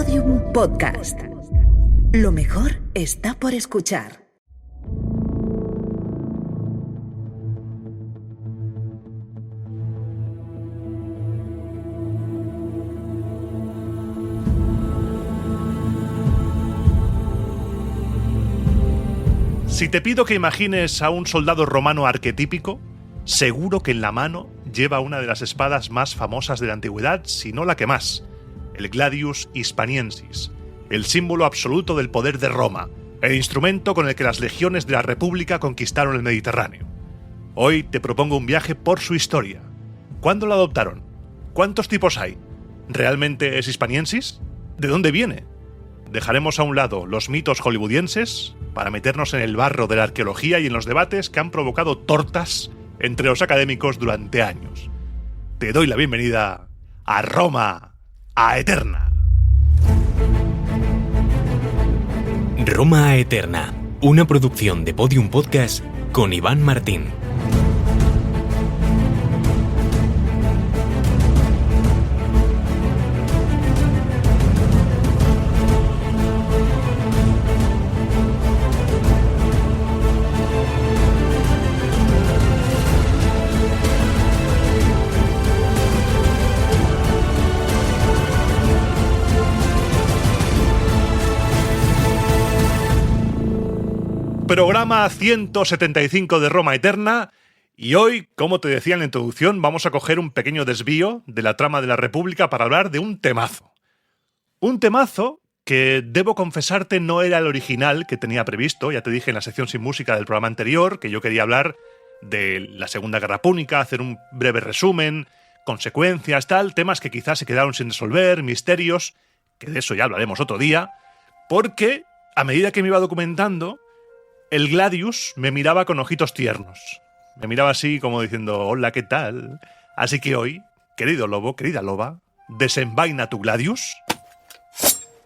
Podium Podcast. Lo mejor está por escuchar. Si te pido que imagines a un soldado romano arquetípico, seguro que en la mano lleva una de las espadas más famosas de la antigüedad, si no la que más, el Gladius Hispaniensis, el símbolo absoluto del poder de Roma, el instrumento con el que las legiones de la República conquistaron el Mediterráneo. Hoy te propongo un viaje por su historia. ¿Cuándo la adoptaron? ¿Cuántos tipos hay? ¿Realmente es Hispaniensis? ¿De dónde viene? Dejaremos a un lado los mitos hollywoodienses para meternos en el barro de la arqueología y en los debates que han provocado tortas entre los académicos durante años. Te doy la bienvenida a Roma a Eterna. Roma a Eterna, una producción de Podium Podcast con Iván Martín. Programa 175 de Roma Eterna, y hoy, como te decía en la introducción, vamos a coger un pequeño desvío de la trama de la República para hablar de un temazo. Un temazo que, debo confesarte, no era el original que tenía previsto. Ya te dije en la sección sin música del programa anterior que yo quería hablar de la Segunda Guerra Púnica, hacer un breve resumen, consecuencias, temas que quizás se quedaron sin resolver, misterios, que de eso ya hablaremos otro día, porque a medida que me iba documentando, el Gladius me miraba con ojitos tiernos. Me miraba así como diciendo, hola, ¿qué tal? Así que hoy, querido lobo, querida loba, desenvaina tu Gladius,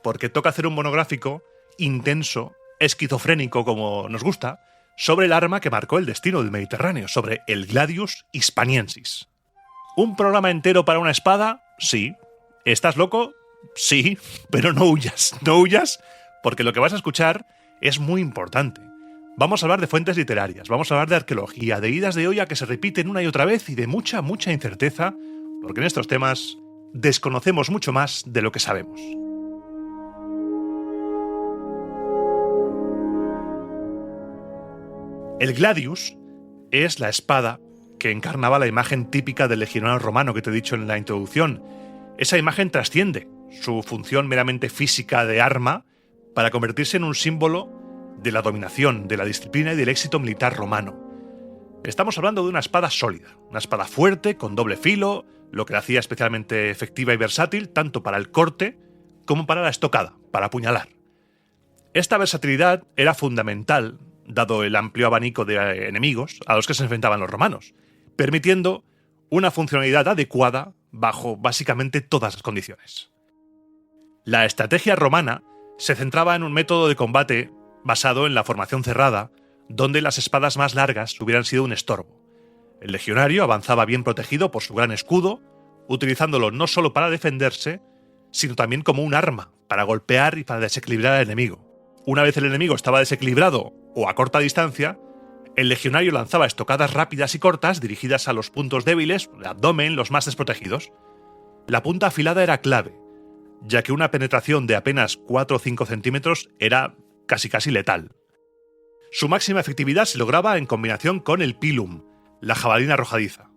porque toca hacer un monográfico intenso, esquizofrénico como nos gusta, sobre el arma que marcó el destino del Mediterráneo, sobre el Gladius Hispaniensis. ¿Un programa entero para una espada? Sí. ¿Estás loco? Sí, pero no huyas, porque lo que vas a escuchar es muy importante. Vamos a hablar de fuentes literarias, vamos a hablar de arqueología, de idas de olla que se repiten una y otra vez y de mucha incerteza, porque en estos temas desconocemos mucho más de lo que sabemos. El Gladius es la espada que encarnaba la imagen típica del legionario romano que te he dicho en la introducción. Esa imagen trasciende su función meramente física de arma para convertirse en un símbolo de la dominación, de la disciplina y del éxito militar romano. Estamos hablando de una espada sólida, una espada fuerte, con doble filo, lo que la hacía especialmente efectiva y versátil, tanto para el corte como para la estocada, para apuñalar. Esta versatilidad era fundamental, dado el amplio abanico de enemigos a los que se enfrentaban los romanos, permitiendo una funcionalidad adecuada bajo básicamente todas las condiciones. La estrategia romana se centraba en un método de combate basado en la formación cerrada, donde las espadas más largas hubieran sido un estorbo. El legionario avanzaba bien protegido por su gran escudo, utilizándolo no solo para defenderse, sino también como un arma, para golpear y para desequilibrar al enemigo. Una vez el enemigo estaba desequilibrado o a corta distancia, el legionario lanzaba estocadas rápidas y cortas dirigidas a los puntos débiles, el abdomen, los más desprotegidos. La punta afilada era clave, ya que una penetración de apenas 4 o 5 centímetros era casi letal. Su máxima efectividad se lograba en combinación con el pilum, la jabalina arrojadiza.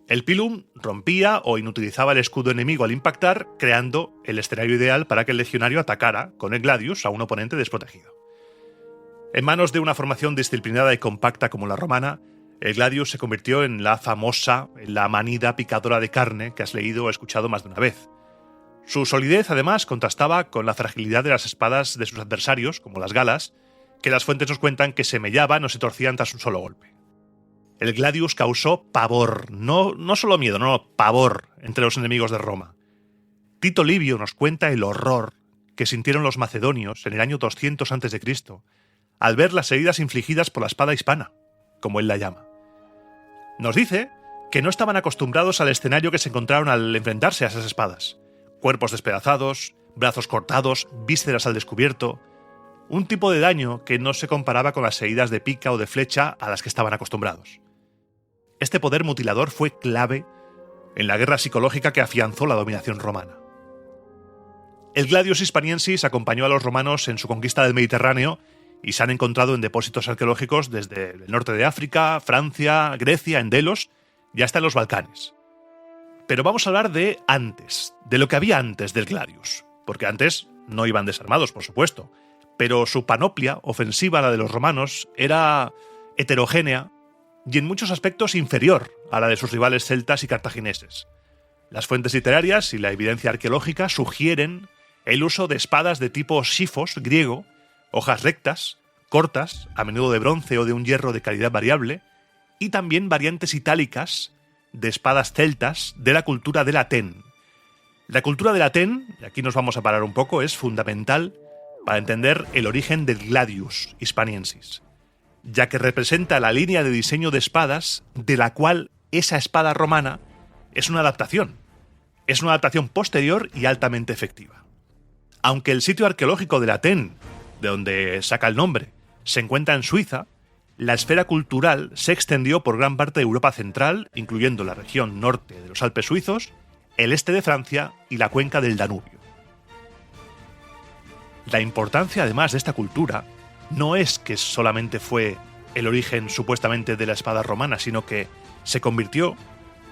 El pilum rompía o inutilizaba el escudo enemigo al impactar, creando el escenario ideal para que el legionario atacara con el Gladius a un oponente desprotegido. En manos de una formación disciplinada y compacta como la romana, el Gladius se convirtió en la famosa, en la manida picadora de carne que has leído o escuchado más de una vez. Su solidez, además, contrastaba con la fragilidad de las espadas de sus adversarios, como las galas, que las fuentes nos cuentan que se mellaban o se torcían tras un solo golpe. El Gladius causó pavor, no solo miedo, pavor entre los enemigos de Roma. Tito Livio nos cuenta el horror que sintieron los macedonios en el año 200 a.C. al ver las heridas infligidas por la espada hispana, como él la llama. Nos dice que no estaban acostumbrados al escenario que se encontraron al enfrentarse a esas espadas. cuerpos despedazados, brazos cortados, vísceras al descubierto, un tipo de daño que no se comparaba con las heridas de pica o de flecha a las que estaban acostumbrados. Este poder mutilador fue clave en la guerra psicológica que afianzó la dominación romana. El Gladius Hispaniensis acompañó a los romanos en su conquista del Mediterráneo y se han encontrado en depósitos arqueológicos desde el norte de África, Francia, Grecia, en Delos y hasta en los Balcanes. Pero vamos a hablar de antes, de lo que había antes del Gladius, porque antes no iban desarmados, por supuesto, pero su panoplia ofensiva, la de los romanos, era heterogénea y en muchos aspectos inferior a la de sus rivales celtas y cartagineses. Las fuentes literarias y la evidencia arqueológica sugieren el uso de espadas de tipo xifos griego, hojas rectas, cortas, a menudo de bronce o de un hierro de calidad variable, y también variantes itálicas de espadas celtas de la cultura del Atén. La cultura del Atén, y aquí nos vamos a parar un poco, es fundamental para entender el origen del Gladius Hispaniensis, ya que representa la línea de diseño de espadas de la cual esa espada romana es una adaptación. Es una adaptación posterior y altamente efectiva. Aunque el sitio arqueológico del Atén, de donde saca el nombre, se encuentra en Suiza, la esfera cultural se extendió por gran parte de Europa central, incluyendo la región norte de los Alpes suizos, el este de Francia y la cuenca del Danubio. La importancia, además, de esta cultura no es que solamente fue el origen supuestamente de la espada romana, sino que se convirtió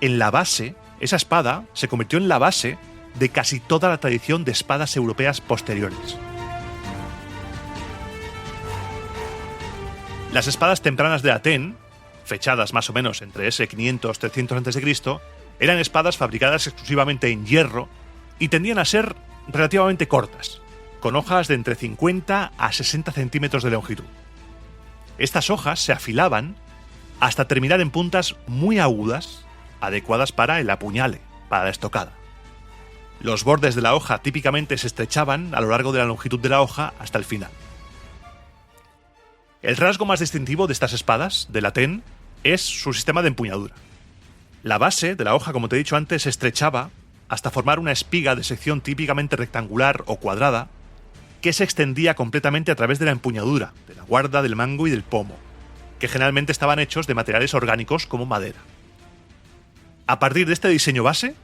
en la base, esa espada se convirtió en la base de casi toda la tradición de espadas europeas posteriores. Las espadas tempranas de Atén, fechadas más o menos entre ese 500-300 a.C., eran espadas fabricadas exclusivamente en hierro y tendían a ser relativamente cortas, con hojas de entre 50 a 60 centímetros de longitud. Estas hojas se afilaban hasta terminar en puntas muy agudas, adecuadas para el apuñale, para la estocada. Los bordes de la hoja típicamente se estrechaban a lo largo de la longitud de la hoja hasta el final. El rasgo más distintivo de estas espadas, del Atén, es su sistema de empuñadura. La base de la hoja, como te he dicho antes, se estrechaba hasta formar una espiga de sección típicamente rectangular o cuadrada que se extendía completamente a través de la empuñadura, de la guarda, del mango y del pomo, que generalmente estaban hechos de materiales orgánicos como madera. A partir de este diseño base,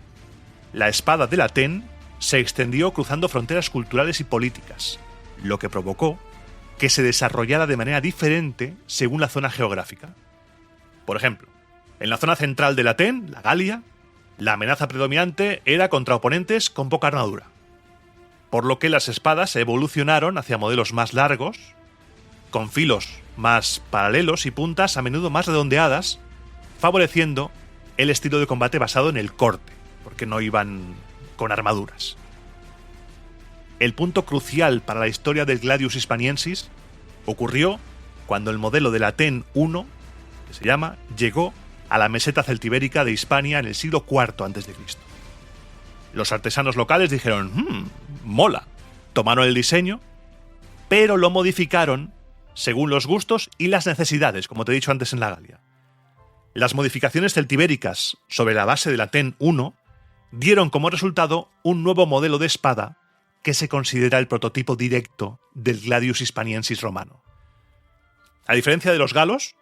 la espada del Atén se extendió cruzando fronteras culturales y políticas, lo que provocó que se desarrollara de manera diferente según la zona geográfica. Por ejemplo, en la zona central del Atén, la Galia, la amenaza predominante era contra oponentes con poca armadura, por lo que las espadas evolucionaron hacia modelos más largos, con filos más paralelos y puntas a menudo más redondeadas, favoreciendo el estilo de combate basado en el corte, porque no iban con armaduras. El punto crucial para la historia del Gladius Hispaniensis ocurrió cuando el modelo del Atén I, que se llama, llegó a la meseta celtibérica de Hispania en el siglo IV a.C. Los artesanos locales dijeron, mola, tomaron el diseño, pero lo modificaron según los gustos y las necesidades, como te he dicho antes en la Galia. Las modificaciones celtibéricas sobre la base del Atén I dieron como resultado un nuevo modelo de espada que se considera el prototipo directo del Gladius Hispaniensis romano. A diferencia de los galos,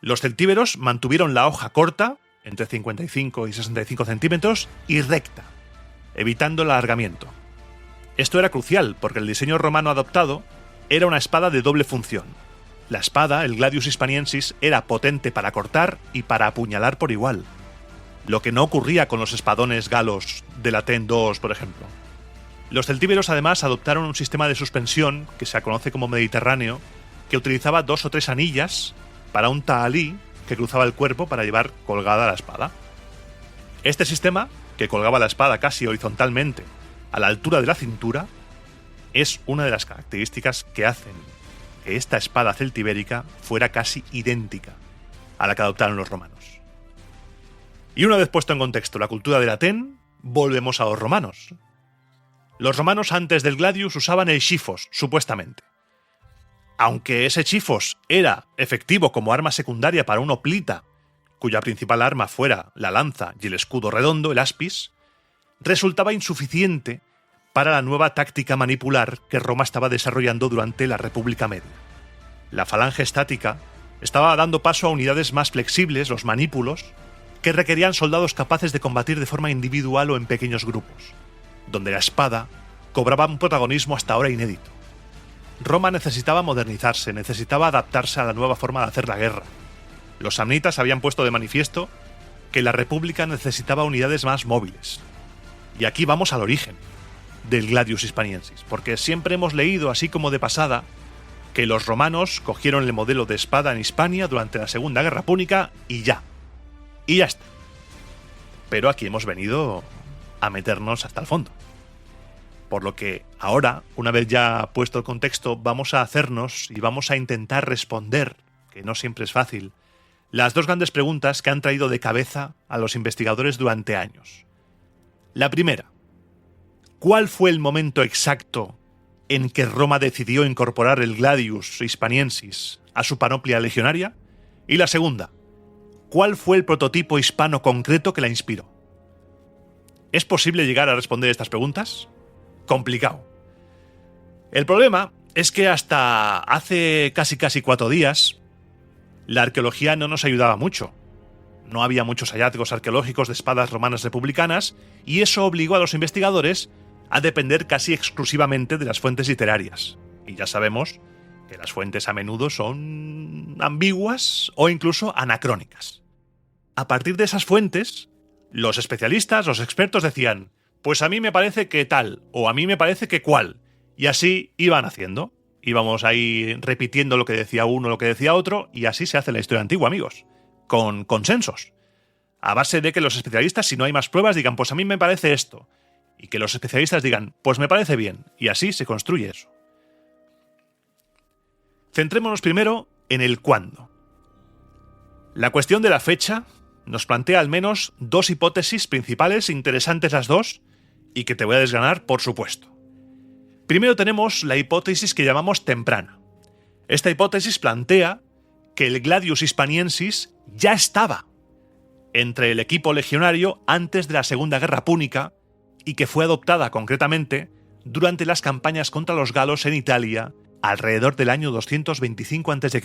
los celtíberos mantuvieron la hoja corta, entre 55 y 65 centímetros, y recta, evitando el alargamiento. Esto era crucial porque el diseño romano adoptado era una espada de doble función. La espada, el Gladius Hispaniensis, era potente para cortar y para apuñalar por igual, lo que no ocurría con los espadones galos del Atén II, por ejemplo. Los celtíberos además adoptaron un sistema de suspensión que se conoce como mediterráneo, que utilizaba 2 o 3 anillas para un tahalí que cruzaba el cuerpo para llevar colgada la espada. Este sistema, que colgaba la espada casi horizontalmente a la altura de la cintura, es una de las características que hacen que esta espada celtibérica fuera casi idéntica a la que adoptaron los romanos. Y una vez puesto en contexto la cultura del Atén, volvemos a los romanos. Los romanos antes del Gladius usaban el xifos, supuestamente. Aunque ese xifos era efectivo como arma secundaria para un hoplita, cuya principal arma fuera la lanza y el escudo redondo, el aspis, resultaba insuficiente para la nueva táctica manipular que Roma estaba desarrollando durante la República Media. La falange estática estaba dando paso a unidades más flexibles, los manípulos, que requerían soldados capaces de combatir de forma individual o en pequeños grupos, donde la espada cobraba un protagonismo hasta ahora inédito. Roma necesitaba modernizarse, necesitaba adaptarse a la nueva forma de hacer la guerra. Los samnitas habían puesto de manifiesto que la República necesitaba unidades más móviles. Y aquí vamos al origen del Gladius Hispaniensis, porque siempre hemos leído, así como de pasada, que los romanos cogieron el modelo de espada en Hispania durante la Segunda Guerra Púnica y ya está. Pero aquí hemos venido a meternos hasta el fondo. Por lo que ahora, una vez ya puesto el contexto, vamos a hacernos y vamos a intentar responder, que no siempre es fácil, las dos grandes preguntas que han traído de cabeza a los investigadores durante años. La primera: ¿cuál fue el momento exacto en que Roma decidió incorporar el Gladius Hispaniensis a su panoplia legionaria? Y la segunda: ¿cuál fue el prototipo hispano concreto que la inspiró? ¿Es posible llegar a responder estas preguntas? Complicado. El problema es que hasta hace casi 4 días la arqueología no nos ayudaba mucho. No había muchos hallazgos arqueológicos de espadas romanas republicanas y eso obligó a los investigadores a depender casi exclusivamente de las fuentes literarias. Y ya sabemos que las fuentes a menudo son ambiguas o incluso anacrónicas. A partir de esas fuentes, los especialistas, los expertos decían: pues a mí me parece que tal, o a mí me parece que cual. Y así iban haciendo. Íbamos ahí repitiendo lo que decía uno, lo que decía otro, y así se hace la historia antigua, amigos. Con consensos. A base de que los especialistas, si no hay más pruebas, digan: pues a mí me parece esto. Y que los especialistas digan: pues me parece bien. Y así se construye eso. Centrémonos primero en el cuándo. La cuestión de la fecha nos plantea al menos 2 hipótesis principales, interesantes las dos, y que te voy a desgranar, por supuesto. Primero tenemos la hipótesis que llamamos temprana. Esta hipótesis plantea que el Gladius Hispaniensis ya estaba entre el equipo legionario antes de la Segunda Guerra Púnica y que fue adoptada concretamente durante las campañas contra los galos en Italia alrededor del año 225 a.C.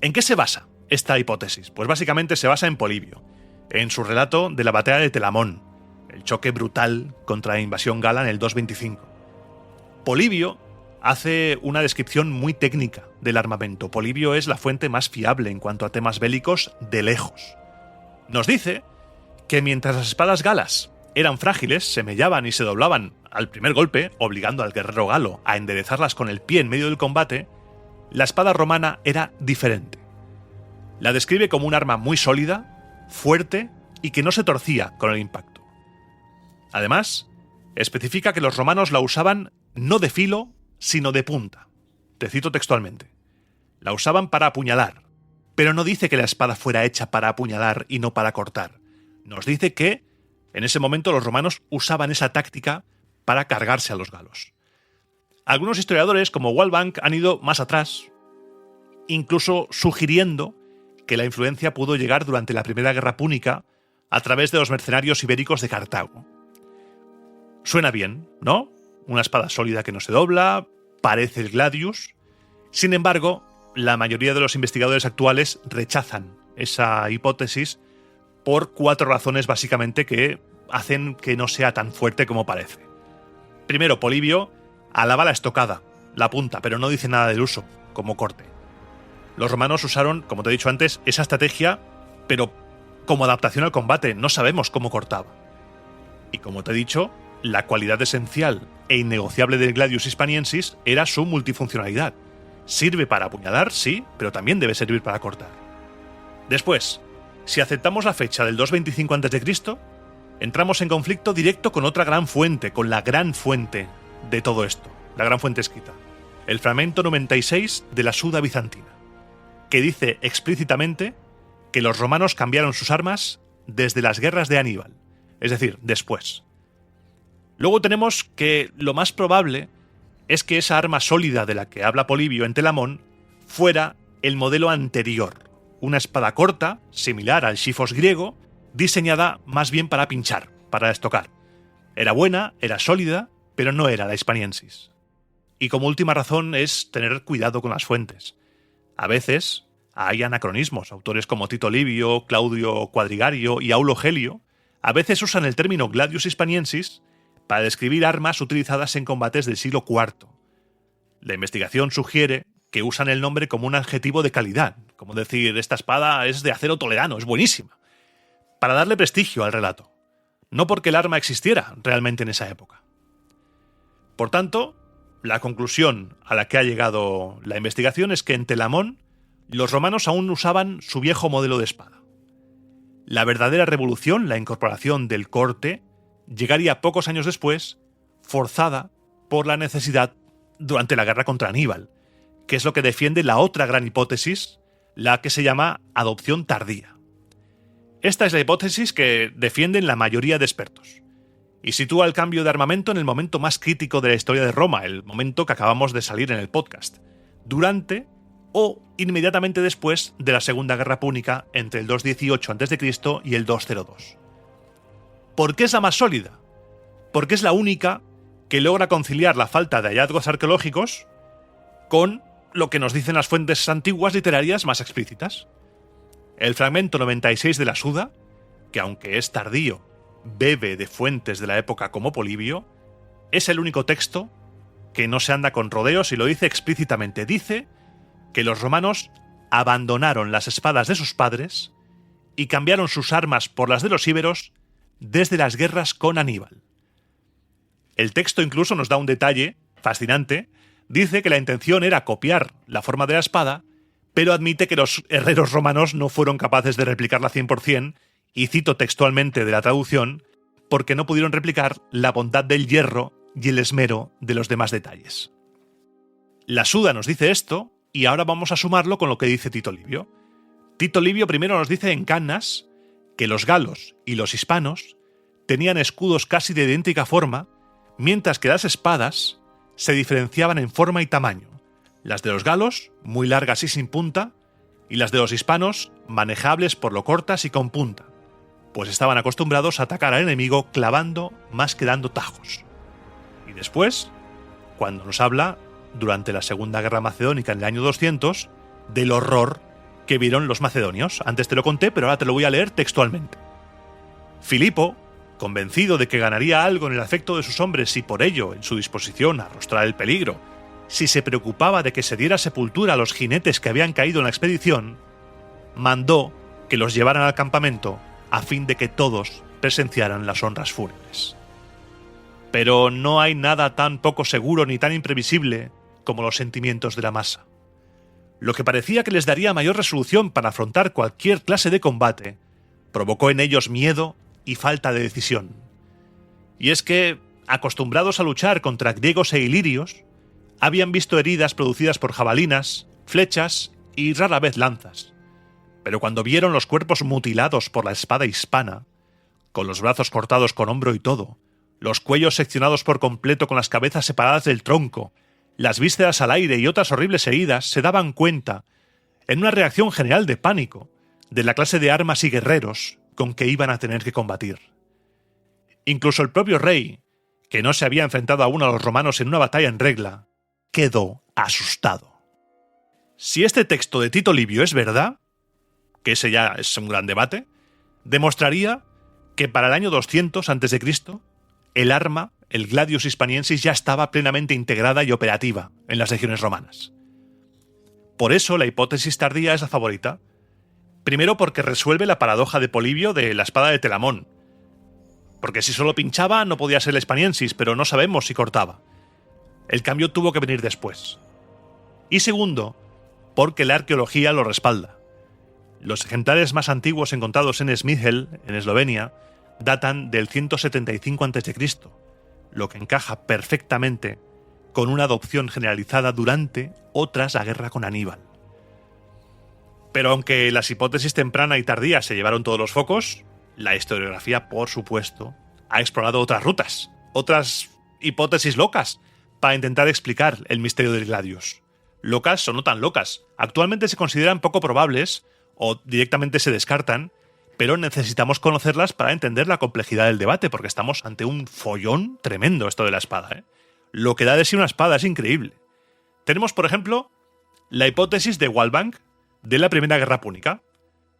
¿En qué se basa esta hipótesis? Pues básicamente se basa en Polibio, en su relato de la batalla de Telamón, el choque brutal contra la invasión gala en el 225. Polibio hace una descripción muy técnica del armamento. Polibio es la fuente más fiable en cuanto a temas bélicos de lejos. Nos dice que mientras las espadas galas eran frágiles, se mellaban y se doblaban al primer golpe, obligando al guerrero galo a enderezarlas con el pie en medio del combate, la espada romana era diferente. La describe como un arma muy sólida, fuerte y que no se torcía con el impacto. Además, especifica que los romanos la usaban no de filo, sino de punta. Te cito textualmente. La usaban para apuñalar, pero no dice que la espada fuera hecha para apuñalar y no para cortar. Nos dice que, en ese momento, los romanos usaban esa táctica para cargarse a los galos. Algunos historiadores, como Wallbank, han ido más atrás, incluso sugiriendo que la influencia pudo llegar durante la Primera Guerra Púnica a través de los mercenarios ibéricos de Cartago. Suena bien, ¿no? Una espada sólida que no se dobla, parece el Gladius. Sin embargo, la mayoría de los investigadores actuales rechazan esa hipótesis por 4 razones básicamente que hacen que no sea tan fuerte como parece. Primero, Polibio alaba la estocada, la punta, pero no dice nada del uso, como corte. Los romanos usaron, como te he dicho antes, esa estrategia, pero como adaptación al combate, no sabemos cómo cortaba. Y como te he dicho, la cualidad esencial e innegociable del Gladius Hispaniensis era su multifuncionalidad. Sirve para apuñalar, sí, pero también debe servir para cortar. Después, si aceptamos la fecha del 225 a.C., entramos en conflicto directo con otra gran fuente, con la gran fuente de todo esto, la gran fuente escrita, el fragmento 96 de la Suda bizantina, que dice explícitamente que los romanos cambiaron sus armas desde las guerras de Aníbal, es decir, después. Luego tenemos que lo más probable es que esa arma sólida de la que habla Polibio en Telamón fuera el modelo anterior, una espada corta, similar al xifos griego, diseñada más bien para pinchar para estocar. Era buena, era sólida, pero no era la Hispaniensis. Y como última razón es tener cuidado con las fuentes. A veces hay anacronismos. Autores como Tito Livio, Claudio Quadrigario y Aulo Gelio a veces usan el término Gladius Hispaniensis para describir armas utilizadas en combates del siglo IV. La investigación sugiere que usan el nombre como un adjetivo de calidad, como decir, esta espada es de acero toledano, es buenísima, para darle prestigio al relato, no porque el arma existiera realmente en esa época. Por tanto, la conclusión a la que ha llegado la investigación es que en Telamón los romanos aún usaban su viejo modelo de espada. La verdadera revolución, la incorporación del corte, llegaría pocos años después, forzada por la necesidad durante la guerra contra Aníbal, que es lo que defiende la otra gran hipótesis, la que se llama adopción tardía. Esta es la hipótesis que defienden la mayoría de expertos, y sitúa el cambio de armamento en el momento más crítico de la historia de Roma, el momento que acabamos de salir en el podcast, durante o inmediatamente después de la Segunda Guerra Púnica entre el 218 a.C. y el 202. ¿Por qué es la más sólida? Porque es la única que logra conciliar la falta de hallazgos arqueológicos con lo que nos dicen las fuentes antiguas literarias más explícitas. El fragmento 96 de la Suda, que aunque es tardío, bebe de fuentes de la época como Polibio, es el único texto que no se anda con rodeos y lo dice explícitamente. Dice que los romanos abandonaron las espadas de sus padres y cambiaron sus armas por las de los íberos desde las guerras con Aníbal. El texto incluso nos da un detalle fascinante. Dice que la intención era copiar la forma de la espada, pero admite que los herreros romanos no fueron capaces de replicarla 100%, y cito textualmente de la traducción, porque no pudieron replicar la bondad del hierro y el esmero de los demás detalles. La Suda nos dice esto, y ahora vamos a sumarlo con lo que dice Tito Livio. Tito Livio primero nos dice en Cannas que los galos y los hispanos tenían escudos casi de idéntica forma, mientras que las espadas se diferenciaban en forma y tamaño. Las de los galos, muy largas y sin punta, y las de los hispanos, manejables por lo cortas y con punta, pues estaban acostumbrados a atacar al enemigo clavando más que dando tajos. Y después, cuando nos habla, durante la Segunda Guerra Macedónica en el año 200, del horror que vieron los macedonios. Antes te lo conté, pero ahora te lo voy a leer textualmente. Filipo, convencido de que ganaría algo en el afecto de sus hombres y por ello en su disposición a arrostrar el peligro, si se preocupaba de que se diera sepultura a los jinetes que habían caído en la expedición, mandó que los llevaran al campamento a fin de que todos presenciaran las honras fúnebres. Pero no hay nada tan poco seguro ni tan imprevisible como los sentimientos de la masa. Lo que parecía que les daría mayor resolución para afrontar cualquier clase de combate, provocó en ellos miedo y falta de decisión. Y es que, acostumbrados a luchar contra griegos e ilirios, habían visto heridas producidas por jabalinas, flechas y rara vez lanzas. Pero cuando vieron los cuerpos mutilados por la espada hispana, con los brazos cortados con hombro y todo, los cuellos seccionados por completo con las cabezas separadas del tronco, las vísceras al aire y otras horribles heridas, se daban cuenta, en una reacción general de pánico, de la clase de armas y guerreros con que iban a tener que combatir. Incluso el propio rey, que no se había enfrentado aún a los romanos en una batalla en regla, quedó asustado. Si este texto de Tito Livio es verdad, que ese ya es un gran debate, demostraría que para el año 200 a.C., el arma, el Gladius Hispaniensis, ya estaba plenamente integrada y operativa en las legiones romanas. Por eso la hipótesis tardía es la favorita. Primero porque resuelve la paradoja de Polibio de la espada de Telamón. Porque si solo pinchaba no podía ser el Hispaniensis, pero no sabemos si cortaba. El cambio tuvo que venir después. Y segundo, porque la arqueología lo respalda. Los ejemplares más antiguos encontrados en Smithel, en Eslovenia, datan del 175 a.C., lo que encaja perfectamente con una adopción generalizada durante o tras la guerra con Aníbal. Pero aunque las hipótesis temprana y tardía se llevaron todos los focos, la historiografía, por supuesto, ha explorado otras rutas, otras hipótesis locas, para intentar explicar el misterio del Gladius. Locas o no tan locas. Actualmente se consideran poco probables, o directamente se descartan, pero necesitamos conocerlas para entender la complejidad del debate, porque estamos ante un follón tremendo esto de la espada, ¿eh? Lo que da de sí una espada es increíble. Tenemos, por ejemplo, la hipótesis de Walbank de la Primera Guerra Púnica.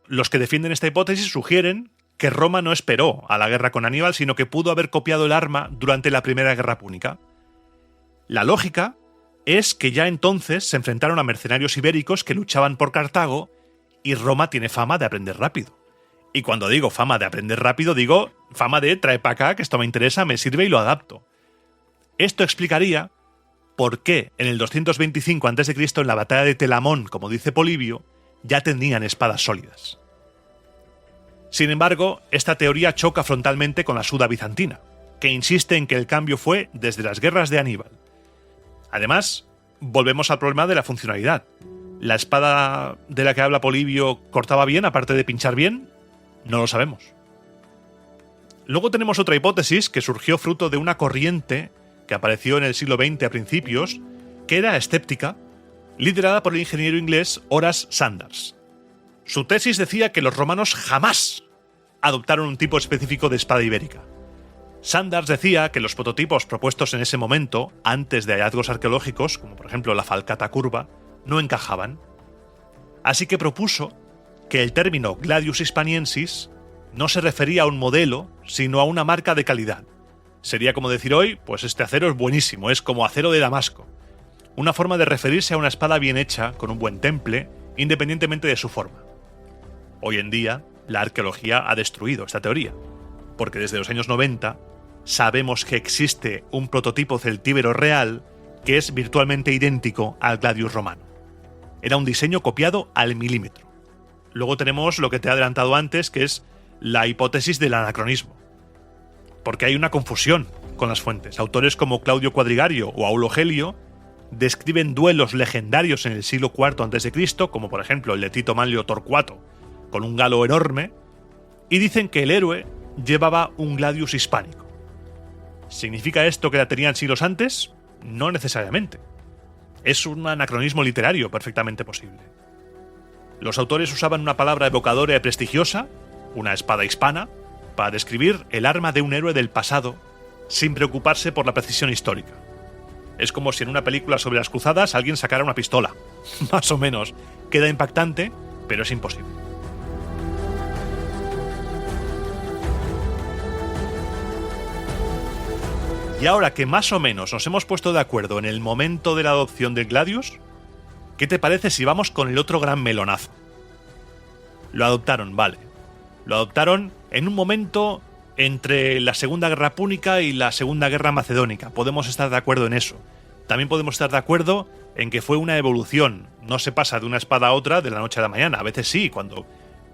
Los que defienden esta hipótesis sugieren que Roma no esperó a la guerra con Aníbal, sino que pudo haber copiado el arma durante la Primera Guerra Púnica. La lógica es que ya entonces se enfrentaron a mercenarios ibéricos que luchaban por Cartago y Roma tiene fama de aprender rápido. Y cuando digo fama de aprender rápido, digo fama de trae para acá, que esto me interesa, me sirve y lo adapto. Esto explicaría por qué en el 225 a.C., en la batalla de Telamón, como dice Polibio, ya tenían espadas sólidas. Sin embargo, esta teoría choca frontalmente con la Suda bizantina, que insiste en que el cambio fue desde las guerras de Aníbal. Además, volvemos al problema de la funcionalidad. ¿La espada de la que habla Polibio cortaba bien, aparte de pinchar bien? No lo sabemos. Luego tenemos otra hipótesis que surgió fruto de una corriente que apareció en el siglo XX a principios, que era escéptica, liderada por el ingeniero inglés Horace Sanders. Su tesis decía que los romanos jamás adoptaron un tipo específico de espada ibérica. Sanders decía que los prototipos propuestos en ese momento, antes de hallazgos arqueológicos, como por ejemplo la falcata curva, no encajaban. Así que propuso que el término Gladius Hispaniensis no se refería a un modelo, sino a una marca de calidad. Sería como decir hoy, pues este acero es buenísimo, es como acero de Damasco. Una forma de referirse a una espada bien hecha, con un buen temple, independientemente de su forma. Hoy en día, la arqueología ha destruido esta teoría, porque desde los años 90 sabemos que existe un prototipo celtíbero real que es virtualmente idéntico al Gladius romano. Era un diseño copiado al milímetro. Luego tenemos lo que te he adelantado antes, que es la hipótesis del anacronismo. Porque hay una confusión con las fuentes. Autores como Claudio Quadrigario o Aulo Gelio describen duelos legendarios en el siglo IV a.C., como por ejemplo el de Tito Manlio Torcuato, con un galo enorme, y dicen que el héroe llevaba un gladius hispánico. ¿Significa esto que la tenían siglos antes? No necesariamente. Es un anacronismo literario perfectamente posible. Los autores usaban una palabra evocadora y prestigiosa, una espada hispana, para describir el arma de un héroe del pasado sin preocuparse por la precisión histórica. Es como si en una película sobre las cruzadas alguien sacara una pistola. Más o menos. Queda impactante, pero es imposible. Y ahora que más o menos nos hemos puesto de acuerdo en el momento de la adopción del Gladius, ¿qué te parece si vamos con el otro gran melonazo? Lo adoptaron, vale. Lo adoptaron en un momento entre la Segunda Guerra Púnica y la Segunda Guerra Macedónica. Podemos estar de acuerdo en eso. También podemos estar de acuerdo en que fue una evolución. No se pasa de una espada a otra de la noche a la mañana. A veces sí, cuando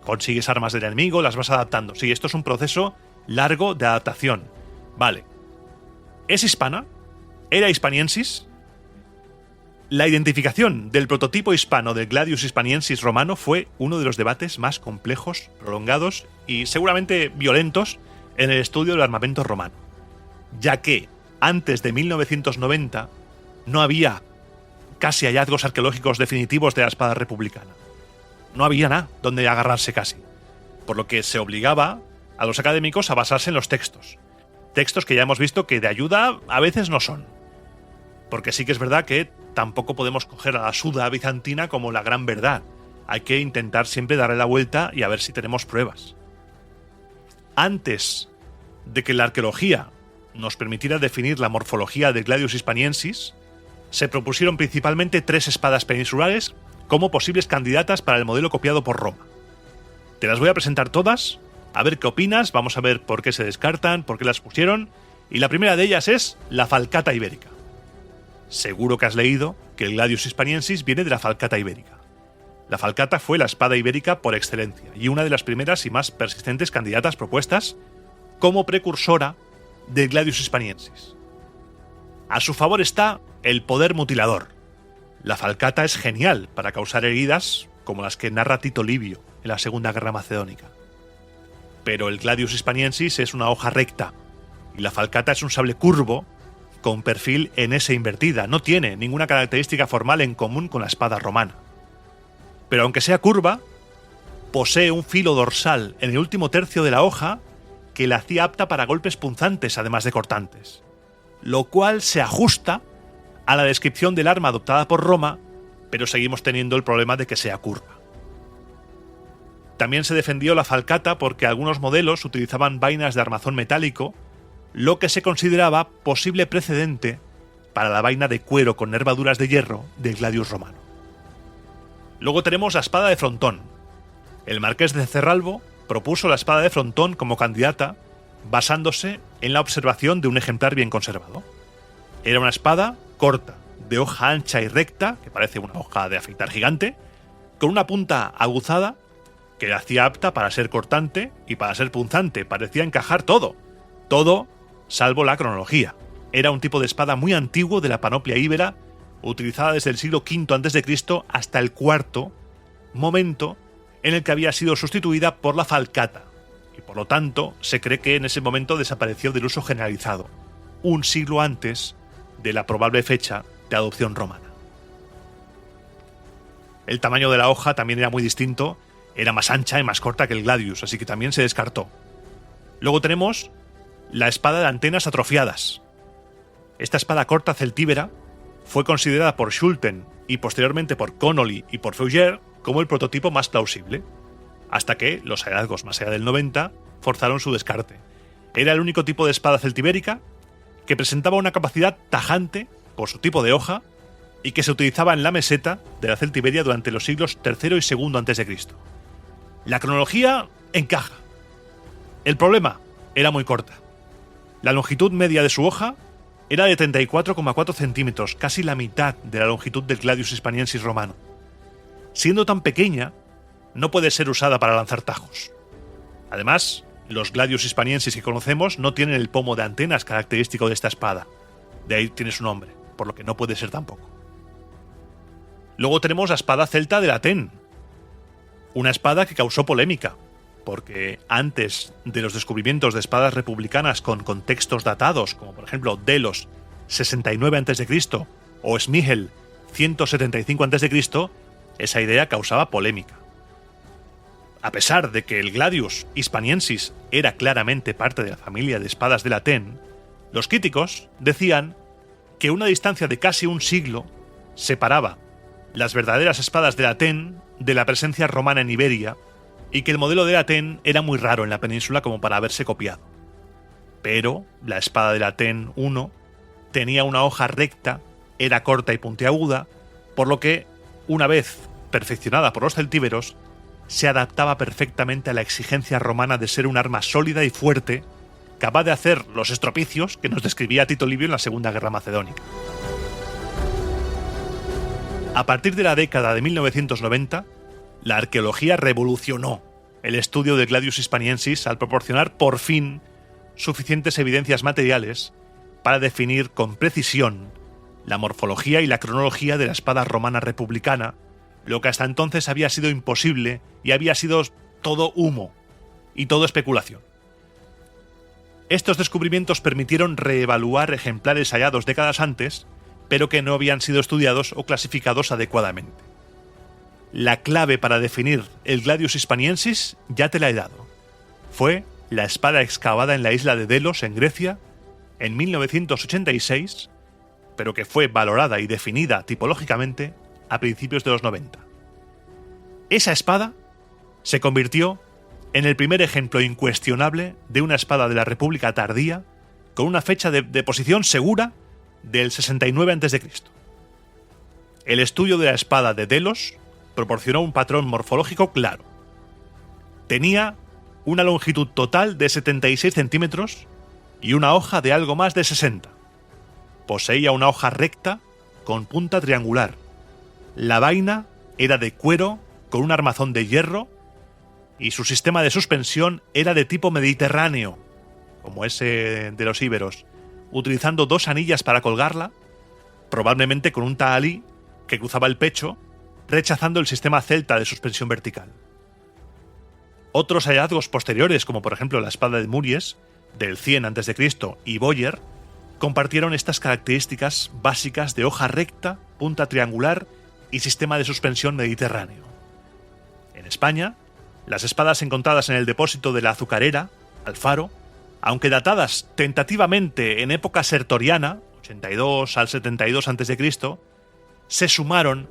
consigues armas del enemigo las vas adaptando. Sí, esto es un proceso largo de adaptación. Vale. ¿Es hispana? ¿Era hispaniensis? La identificación del prototipo hispano del Gladius Hispaniensis romano fue uno de los debates más complejos, prolongados y seguramente violentos en el estudio del armamento romano, ya que antes de 1990 no había casi hallazgos arqueológicos definitivos de la espada republicana. No había nada donde agarrarse casi, por lo que se obligaba a los académicos a basarse en los textos. Textos que ya hemos visto que de ayuda a veces no son. Porque sí que es verdad que tampoco podemos coger a la Suda bizantina como la gran verdad. Hay que intentar siempre darle la vuelta y a ver si tenemos pruebas. Antes de que la arqueología nos permitiera definir la morfología del Gladius Hispaniensis, se propusieron principalmente 3 espadas peninsulares como posibles candidatas para el modelo copiado por Roma. Te las voy a presentar todas, a ver qué opinas, vamos a ver por qué se descartan, por qué las pusieron, y la primera de ellas es la falcata ibérica. Seguro que has leído que el Gladius Hispaniensis viene de la falcata ibérica. La falcata fue la espada ibérica por excelencia y una de las primeras y más persistentes candidatas propuestas como precursora del Gladius Hispaniensis. A su favor está el poder mutilador. La falcata es genial para causar heridas como las que narra Tito Livio en la Segunda Guerra Macedónica. Pero el Gladius Hispaniensis es una hoja recta y la falcata es un sable curvo con perfil en S invertida. No tiene ninguna característica formal en común con la espada romana. Pero aunque sea curva, posee un filo dorsal en el último tercio de la hoja que la hacía apta para golpes punzantes, además de cortantes, lo cual se ajusta a la descripción del arma adoptada por Roma, pero seguimos teniendo el problema de que sea curva. También se defendió la falcata porque algunos modelos utilizaban vainas de armazón metálico, lo que se consideraba posible precedente para la vaina de cuero con nervaduras de hierro del gladius romano. Luego tenemos la espada de frontón. El marqués de Cerralbo propuso la espada de frontón como candidata basándose en la observación de un ejemplar bien conservado. Era una espada corta, de hoja ancha y recta, que parece una hoja de afeitar gigante, con una punta aguzada que la hacía apta para ser cortante y para ser punzante. Parecía encajar todo salvo la cronología. Era un tipo de espada muy antiguo de la panoplia íbera, utilizada desde el siglo V a.C. hasta el IV, momento en el que había sido sustituida por la falcata, y por lo tanto se cree que en ese momento desapareció del uso generalizado, un siglo antes de la probable fecha de adopción romana. El tamaño de la hoja también era muy distinto, era más ancha y más corta que el gladius, así que también se descartó. Luego tenemos la espada de antenas atrofiadas. Esta espada corta celtíbera fue considerada por Schulten y posteriormente por Connolly y por Feuger como el prototipo más plausible, hasta que los hallazgos más allá del 90 forzaron su descarte. Era el único tipo de espada celtibérica que presentaba una capacidad tajante por su tipo de hoja y que se utilizaba en la meseta de la Celtiberia durante los siglos III y II a.C. La cronología encaja. El problema era muy corta. La longitud media de su hoja era de 34,4 centímetros, casi la mitad de la longitud del Gladius Hispaniensis romano. Siendo tan pequeña, no puede ser usada para lanzar tajos. Además, los Gladius Hispaniensis que conocemos no tienen el pomo de antenas característico de esta espada. De ahí tiene su nombre, por lo que no puede ser tampoco. Luego tenemos la espada celta de Latén. Una espada que causó polémica, porque antes de los descubrimientos de espadas republicanas con contextos datados, como por ejemplo Delos 69 a.C. o Smigel 175 a.C., esa idea causaba polémica. A pesar de que el Gladius Hispaniensis era claramente parte de la familia de espadas de Latén, los críticos decían que una distancia de casi un siglo separaba las verdaderas espadas de Latén de la presencia romana en Iberia y que el modelo de Latén era muy raro en la península como para haberse copiado. Pero la espada de Latén I tenía una hoja recta, era corta y puntiaguda, por lo que, una vez perfeccionada por los celtíberos, se adaptaba perfectamente a la exigencia romana de ser un arma sólida y fuerte, capaz de hacer los estropicios que nos describía Tito Livio en la Segunda Guerra Macedónica. A partir de la década de 1990, la arqueología revolucionó el estudio del Gladius Hispaniensis al proporcionar por fin suficientes evidencias materiales para definir con precisión la morfología y la cronología de la espada romana republicana, lo que hasta entonces había sido imposible y había sido todo humo y todo especulación. Estos descubrimientos permitieron reevaluar ejemplares hallados décadas antes, pero que no habían sido estudiados o clasificados adecuadamente. La clave para definir el Gladius Hispaniensis ya te la he dado. Fue la espada excavada en la isla de Delos, en Grecia, en 1986, pero que fue valorada y definida tipológicamente a principios de los 90. Esa espada se convirtió en el primer ejemplo incuestionable de una espada de la República tardía con una fecha de deposición segura del 69 a.C. El estudio de la espada de Delos proporcionó un patrón morfológico claro. Tenía una longitud total de 76 centímetros y una hoja de algo más de 60. Poseía una hoja recta con punta triangular. La vaina era de cuero con un armazón de hierro y su sistema de suspensión era de tipo mediterráneo, como ese de los íberos, utilizando dos anillas para colgarla, probablemente con un tahalí que cruzaba el pecho, rechazando el sistema celta de suspensión vertical. Otros hallazgos posteriores, como por ejemplo la espada de Muries, del 100 a.C., y Boyer, compartieron estas características básicas de hoja recta, punta triangular y sistema de suspensión mediterráneo. En España, Las espadas encontradas en el depósito de la azucarera, Alfaro, aunque datadas tentativamente en época sertoriana, 82 al 72 a.C., se sumaron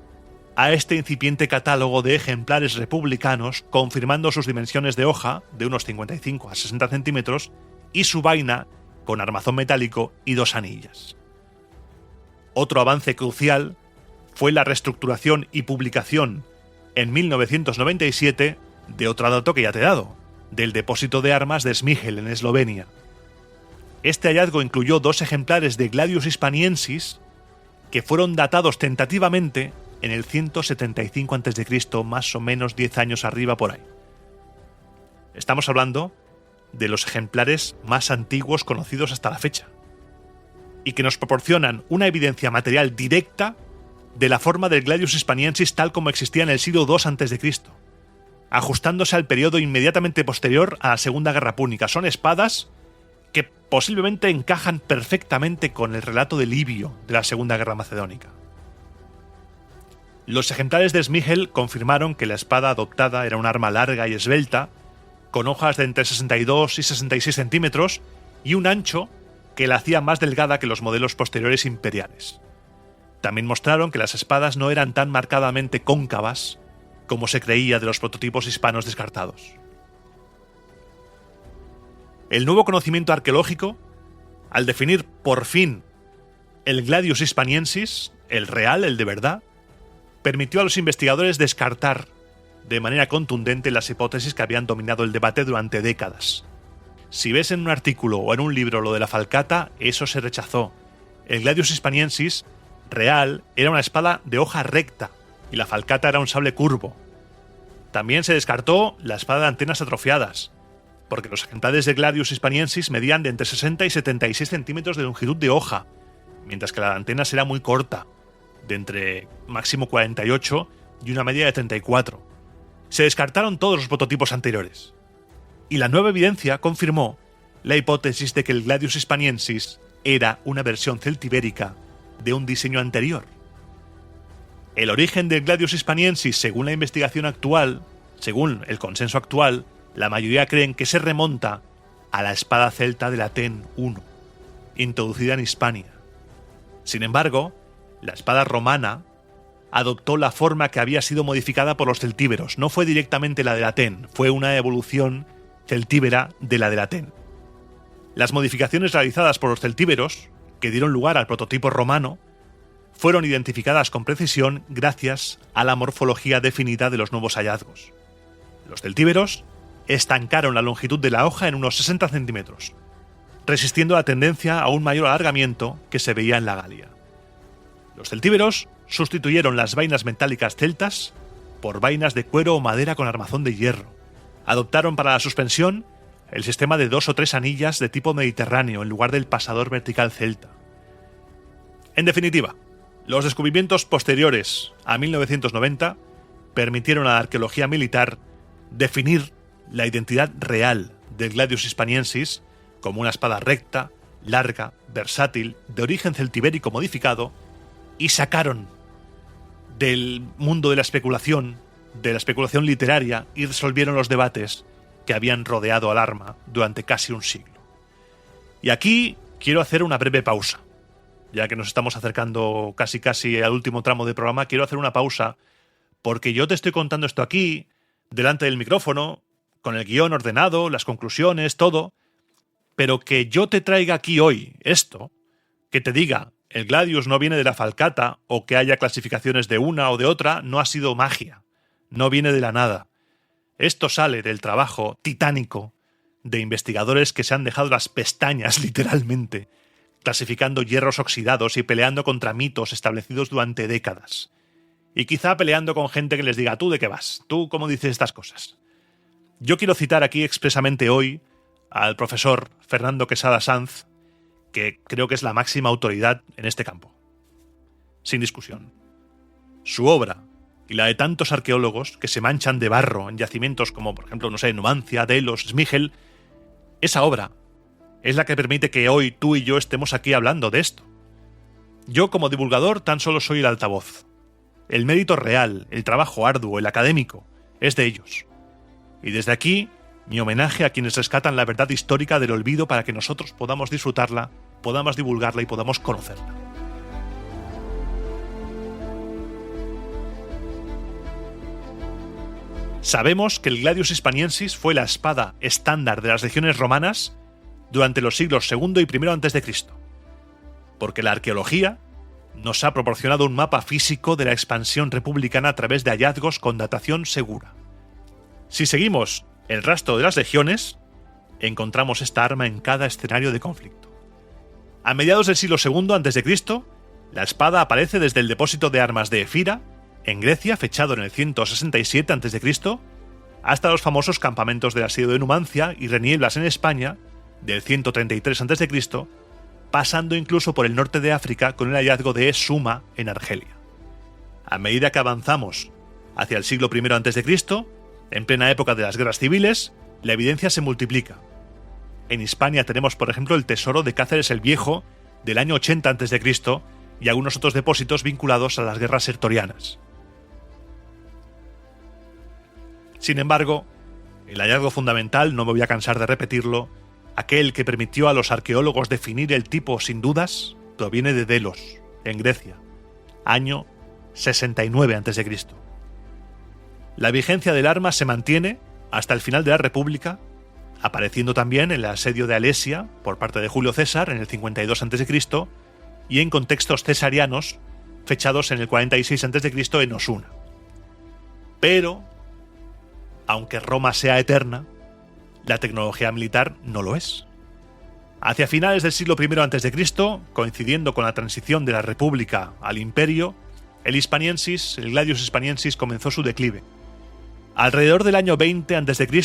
a este incipiente catálogo de ejemplares republicanos, confirmando sus dimensiones de hoja, de unos 55 a 60 centímetros, y su vaina con armazón metálico y 2 anillas. Otro avance crucial fue la reestructuración y publicación en 1997 de otro dato que ya te he dado, del depósito de armas de Smíchel en Eslovenia. Este hallazgo incluyó 2 ejemplares de Gladius hispaniensis que fueron datados tentativamente en el 175 a.C., más o menos 10 años arriba por ahí. Estamos hablando de los ejemplares más antiguos conocidos hasta la fecha, y que nos proporcionan una evidencia material directa de la forma del Gladius hispaniensis tal como existía en el siglo II a.C., ajustándose al periodo inmediatamente posterior a la Segunda Guerra Púnica. Son espadas que posiblemente encajan perfectamente con el relato de Livio de la Segunda Guerra Macedónica. Los ejemplares de Smíchel confirmaron que la espada adoptada era un arma larga y esbelta, con hojas de entre 62 y 66 centímetros y un ancho que la hacía más delgada que los modelos posteriores imperiales. También mostraron que las espadas no eran tan marcadamente cóncavas como se creía de los prototipos hispanos descartados. El nuevo conocimiento arqueológico, al definir por fin el Gladius hispaniensis, el real, el de verdad, permitió a los investigadores descartar de manera contundente las hipótesis que habían dominado el debate durante décadas. Si ves en un artículo o en un libro lo de la falcata, eso se rechazó. El Gladius hispaniensis real era una espada de hoja recta y la falcata era un sable curvo. También se descartó la espada de antenas atrofiadas, porque los ejemplares de Gladius hispaniensis medían de entre 60 y 76 centímetros de longitud de hoja, mientras que la de antenas era muy corta, de entre máximo 48 y una media de 34. Se descartaron todos los prototipos anteriores. Y la nueva evidencia confirmó la hipótesis de que el Gladius hispaniensis era una versión celtibérica de un diseño anterior. El origen del Gladius hispaniensis, según la investigación actual, según el consenso actual, la mayoría creen que se remonta a la espada celta del Aten I, introducida en Hispania. Sin embargo, la espada romana adoptó la forma que había sido modificada por los celtíberos. No fue directamente la del Aten, fue una evolución celtíbera de la del Aten. Las modificaciones realizadas por los celtíberos, que dieron lugar al prototipo romano, fueron identificadas con precisión gracias a la morfología definida de los nuevos hallazgos. Los celtíberos estancaron la longitud de la hoja en unos 60 centímetros, resistiendo la tendencia a un mayor alargamiento que se veía en la Galia. Los celtíberos sustituyeron las vainas metálicas celtas por vainas de cuero o madera con armazón de hierro. Adoptaron para la suspensión el sistema de 2 o 3 anillas de tipo mediterráneo en lugar del pasador vertical celta. En definitiva, los descubrimientos posteriores a 1990 permitieron a la arqueología militar definir la identidad real del Gladius hispaniensis como una espada recta, larga, versátil, de origen celtibérico modificado, y sacaron del mundo de la especulación literaria, y resolvieron los debates que habían rodeado al arma durante casi un siglo. Y aquí quiero hacer una breve pausa. Ya que nos estamos acercando casi al último tramo del programa, quiero hacer una pausa porque yo te estoy contando esto aquí, delante del micrófono, con el guión ordenado, las conclusiones, todo, pero que yo te traiga aquí hoy esto, que te diga el Gladius no viene de la falcata o que haya clasificaciones de una o de otra, no ha sido magia, no viene de la nada. Esto sale del trabajo titánico de investigadores que se han dejado las pestañas literalmente, clasificando hierros oxidados y peleando contra mitos establecidos durante décadas. Y quizá peleando con gente que les diga, ¿tú de qué vas? ¿Tú cómo dices estas cosas? Yo quiero citar aquí expresamente hoy al profesor Fernando Quesada Sanz, que creo que es la máxima autoridad en este campo. Sin discusión. Su obra, y la de tantos arqueólogos que se manchan de barro en yacimientos como, por ejemplo, Numancia, Delos, Smíchel, esa obra es la que permite que hoy tú y yo estemos aquí hablando de esto. Yo, como divulgador, tan solo soy el altavoz. El mérito real, el trabajo arduo, el académico, es de ellos. Y desde aquí, mi homenaje a quienes rescatan la verdad histórica del olvido para que nosotros podamos disfrutarla, podamos divulgarla y podamos conocerla. Sabemos que el Gladius Hispaniensis fue la espada estándar de las legiones romanas durante los siglos II y I a.C., porque la arqueología nos ha proporcionado un mapa físico de la expansión republicana a través de hallazgos con datación segura. Si seguimos el rastro de las legiones, encontramos esta arma en cada escenario de conflicto. A mediados del siglo II a.C., la espada aparece desde el depósito de armas de Efira, en Grecia, fechado en el 167 a.C., hasta los famosos campamentos del asedio de Numancia y Renieblas en España, del 133 a.C., pasando incluso por el norte de África con el hallazgo de Suma en Argelia. A medida que avanzamos hacia el siglo I a.C., en plena época de las guerras civiles, la evidencia se multiplica. En Hispania tenemos, por ejemplo, el tesoro de Cáceres el Viejo del año 80 a.C. y algunos otros depósitos vinculados a las guerras sertorianas. Sin embargo, el hallazgo fundamental, no me voy a cansar de repetirlo, aquel que permitió a los arqueólogos definir el tipo sin dudas, proviene de Delos, en Grecia, año 69 a.C. La vigencia del arma se mantiene hasta el final de la República, apareciendo también en el asedio de Alesia por parte de Julio César en el 52 a.C. y en contextos cesarianos fechados en el 46 a.C. en Osuna. Pero, aunque Roma sea eterna, la tecnología militar no lo es. Hacia finales del siglo I a.C., coincidiendo con la transición de la República al Imperio, el Gladius Hispaniensis comenzó su declive. Alrededor del año 20 a.C.,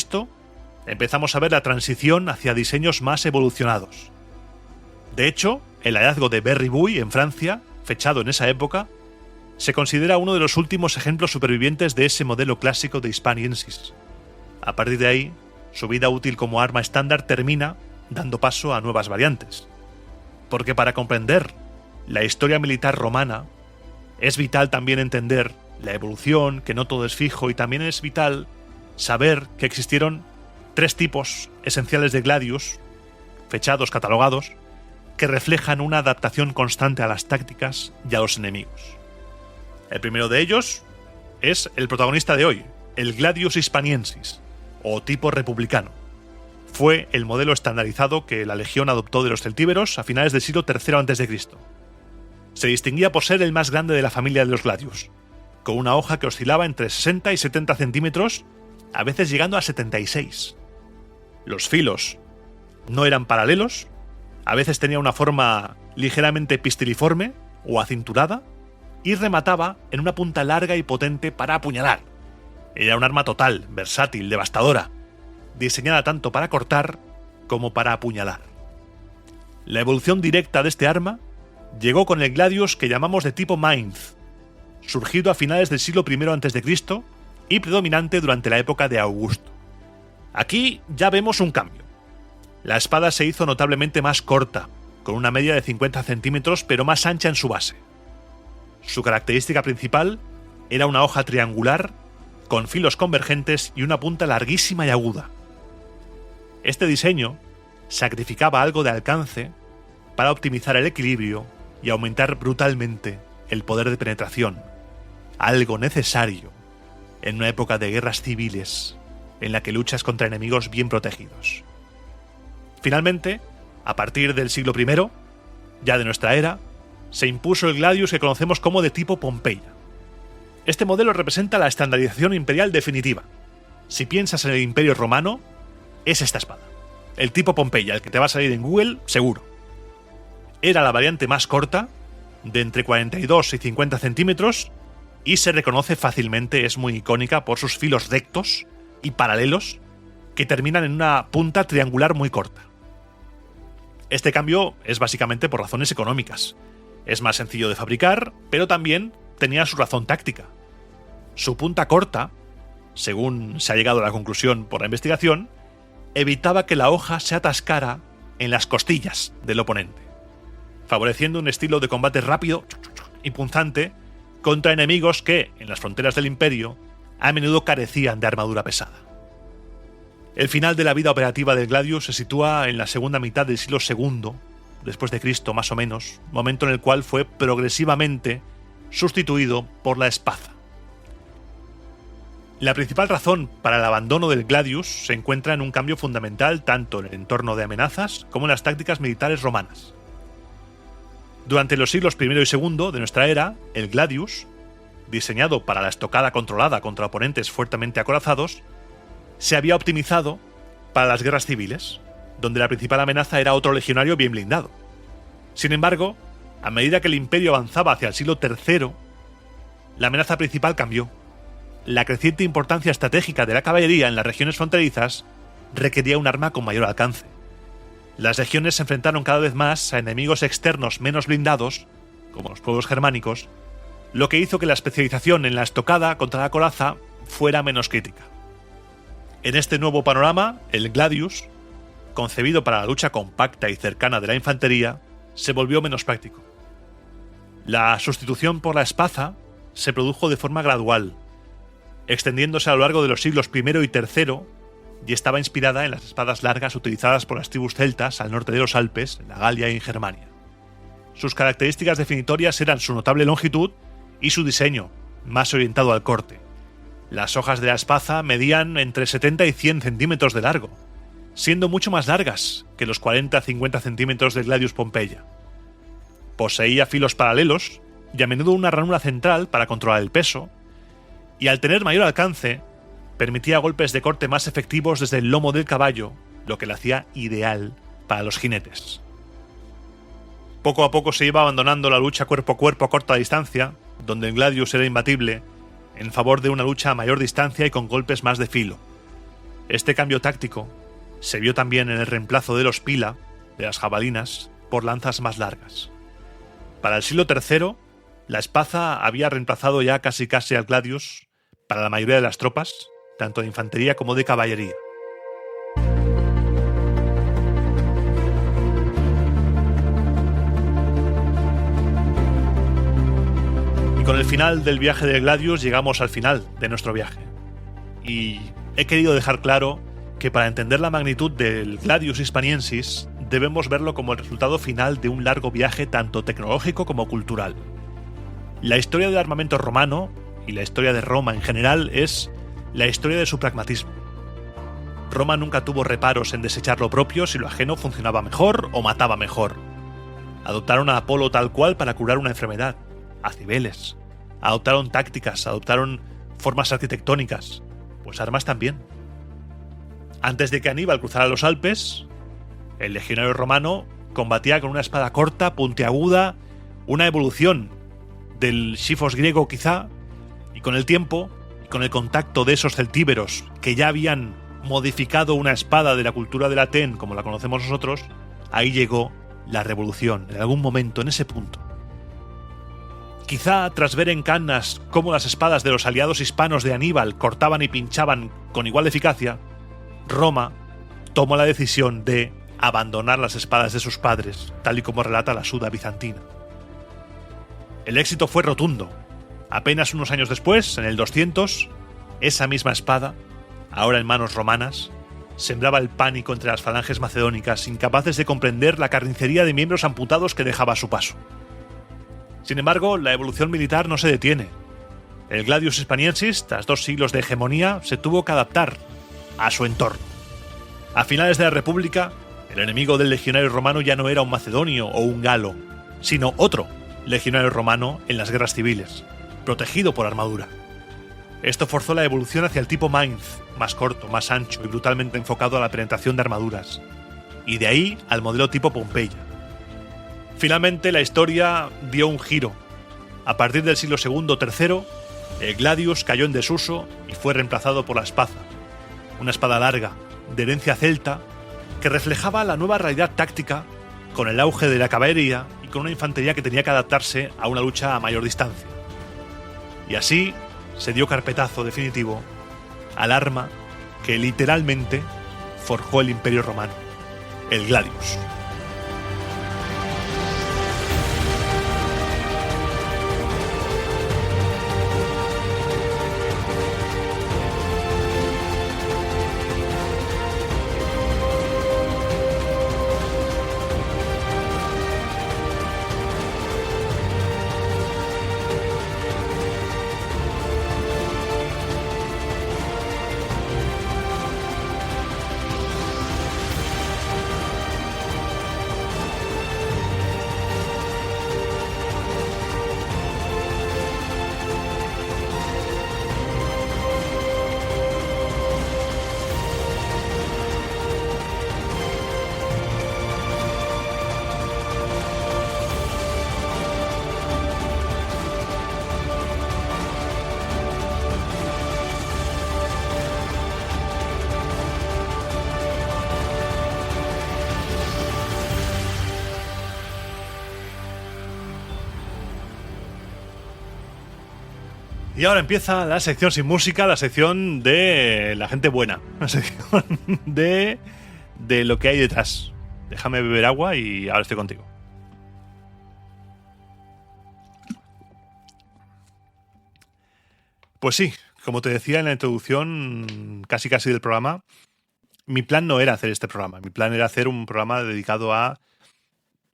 empezamos a ver la transición hacia diseños más evolucionados. De hecho, el hallazgo de Berry-Buy en Francia, fechado en esa época, se considera uno de los últimos ejemplos supervivientes de ese modelo clásico de Hispaniensis. A partir de ahí, su vida útil como arma estándar termina dando paso a nuevas variantes. Porque para comprender la historia militar romana, es vital también entender la evolución, que no todo es fijo, y también es vital saber que existieron 3 tipos esenciales de gladius, fechados, catalogados, que reflejan una adaptación constante a las tácticas y a los enemigos. El primero de ellos es el protagonista de hoy, el Gladius Hispaniensis, o tipo republicano. Fue el modelo estandarizado que la legión adoptó de los celtíberos a finales del siglo III a.C. Se distinguía por ser el más grande de la familia de los gladius, con una hoja que oscilaba entre 60 y 70 centímetros, a veces llegando a 76. Los filos no eran paralelos, a veces tenía una forma ligeramente pistiliforme o acinturada, y remataba en una punta larga y potente para apuñalar. Era un arma total, versátil, devastadora, diseñada tanto para cortar como para apuñalar. La evolución directa de este arma llegó con el gladius que llamamos de tipo Mainz, surgido a finales del siglo I a.C. y predominante durante la época de Augusto. Aquí ya vemos un cambio. La espada se hizo notablemente más corta, con una media de 50 centímetros, pero más ancha en su base. Su característica principal era una hoja triangular, con filos convergentes y una punta larguísima y aguda. Este diseño sacrificaba algo de alcance para optimizar el equilibrio y aumentar brutalmente el poder de penetración, algo necesario en una época de guerras civiles en la que luchas contra enemigos bien protegidos. Finalmente, a partir del siglo I, ya de nuestra era, se impuso el gladius que conocemos como de tipo Pompeya. Este modelo representa la estandarización imperial definitiva. Si piensas en el Imperio Romano, es esta espada. El tipo Pompeya, el que te va a salir en Google, seguro. Era la variante más corta, de entre 42 y 50 centímetros, y se reconoce fácilmente, es muy icónica por sus filos rectos y paralelos que terminan en una punta triangular muy corta. Este cambio es básicamente por razones económicas. Es más sencillo de fabricar, pero también tenía su razón táctica. Su punta corta, según se ha llegado a la conclusión por la investigación, evitaba que la hoja se atascara en las costillas del oponente, favoreciendo un estilo de combate rápido y punzante contra enemigos que, en las fronteras del imperio, a menudo carecían de armadura pesada. El final de la vida operativa del gladius se sitúa en la segunda mitad del siglo II, después de Cristo más o menos, momento en el cual fue progresivamente sustituido por la espada. La principal razón para el abandono del gladius se encuentra en un cambio fundamental tanto en el entorno de amenazas como en las tácticas militares romanas. Durante los siglos I y II de nuestra era, el gladius, diseñado para la estocada controlada contra oponentes fuertemente acorazados, se había optimizado para las guerras civiles, donde la principal amenaza era otro legionario bien blindado. Sin embargo, a medida que el imperio avanzaba hacia el siglo III, la amenaza principal cambió. La creciente importancia estratégica de la caballería en las regiones fronterizas requería un arma con mayor alcance. Las legiones se enfrentaron cada vez más a enemigos externos menos blindados, como los pueblos germánicos, lo que hizo que la especialización en la estocada contra la coraza fuera menos crítica. En este nuevo panorama, el gladius, concebido para la lucha compacta y cercana de la infantería, se volvió menos práctico. La sustitución por la espada se produjo de forma gradual, extendiéndose a lo largo de los siglos I y III, y estaba inspirada en las espadas largas utilizadas por las tribus celtas al norte de los Alpes, en la Galia y en Germania. Sus características definitorias eran su notable longitud y su diseño, más orientado al corte. Las hojas de la espada medían entre 70 y 100 centímetros de largo, siendo mucho más largas que los 40-50 centímetros del gladius Pompeya. Poseía filos paralelos y a menudo una ranura central para controlar el peso, y al tener mayor alcance, permitía golpes de corte más efectivos desde el lomo del caballo, lo que la hacía ideal para los jinetes. Poco a poco se iba abandonando la lucha cuerpo a cuerpo a corta distancia, donde el gladius era imbatible, en favor de una lucha a mayor distancia y con golpes más de filo. Este cambio táctico se vio también en el reemplazo de los pila, de las jabalinas, por lanzas más largas. Para el siglo III, la espada había reemplazado ya casi al gladius para la mayoría de las tropas, tanto de infantería como de caballería. Y con el final del viaje del gladius llegamos al final de nuestro viaje. Y he querido dejar claro que para entender la magnitud del gladius hispaniensis debemos verlo como el resultado final de un largo viaje tanto tecnológico como cultural. La historia del armamento romano y la historia de Roma en general es la historia de su pragmatismo. Roma nunca tuvo reparos en desechar lo propio si lo ajeno funcionaba mejor o mataba mejor. Adoptaron a Apolo tal cual para curar una enfermedad, a Cibeles. Adoptaron tácticas, adoptaron formas arquitectónicas, pues armas también. Antes de que Aníbal cruzara los Alpes, el legionario romano combatía con una espada corta, puntiaguda, una evolución del xifos griego quizá, y con el tiempo y con el contacto de esos celtíberos que ya habían modificado una espada de la cultura del Atén como la conocemos nosotros, ahí llegó la revolución, en algún momento, en ese punto. Quizá tras ver en Cannas cómo las espadas de los aliados hispanos de Aníbal cortaban y pinchaban con igual eficacia, Roma tomó la decisión de abandonar las espadas de sus padres, tal y como relata la Suda bizantina. El éxito fue rotundo. Apenas unos años después, en el 200, esa misma espada, ahora en manos romanas, sembraba el pánico entre las falanges macedónicas, incapaces de comprender la carnicería de miembros amputados que dejaba a su paso. Sin embargo, la evolución militar no se detiene. El gladius hispaniensis, tras 2 siglos de hegemonía, se tuvo que adaptar a su entorno. A finales de la República, el enemigo del legionario romano ya no era un macedonio o un galo, sino otro legionario romano en las guerras civiles, protegido por armadura. Esto forzó la evolución hacia el tipo Mainz, más corto, más ancho y brutalmente enfocado a la penetración de armaduras, y de ahí al modelo tipo Pompeya. Finalmente la historia dio un giro. A partir del siglo II-III, el gladius cayó en desuso y fue reemplazado por la espada, una espada larga, de herencia celta, que reflejaba la nueva realidad táctica con el auge de la caballería y con una infantería que tenía que adaptarse a una lucha a mayor distancia. Y así se dio carpetazo definitivo al arma que literalmente forjó el Imperio Romano, el gladius. Y ahora empieza la sección sin música, la sección de la gente buena, la sección de lo que hay detrás. Déjame beber agua y ahora estoy contigo. Pues sí, como te decía en la introducción casi del programa, mi plan no era hacer este programa. Mi plan era hacer un programa dedicado a,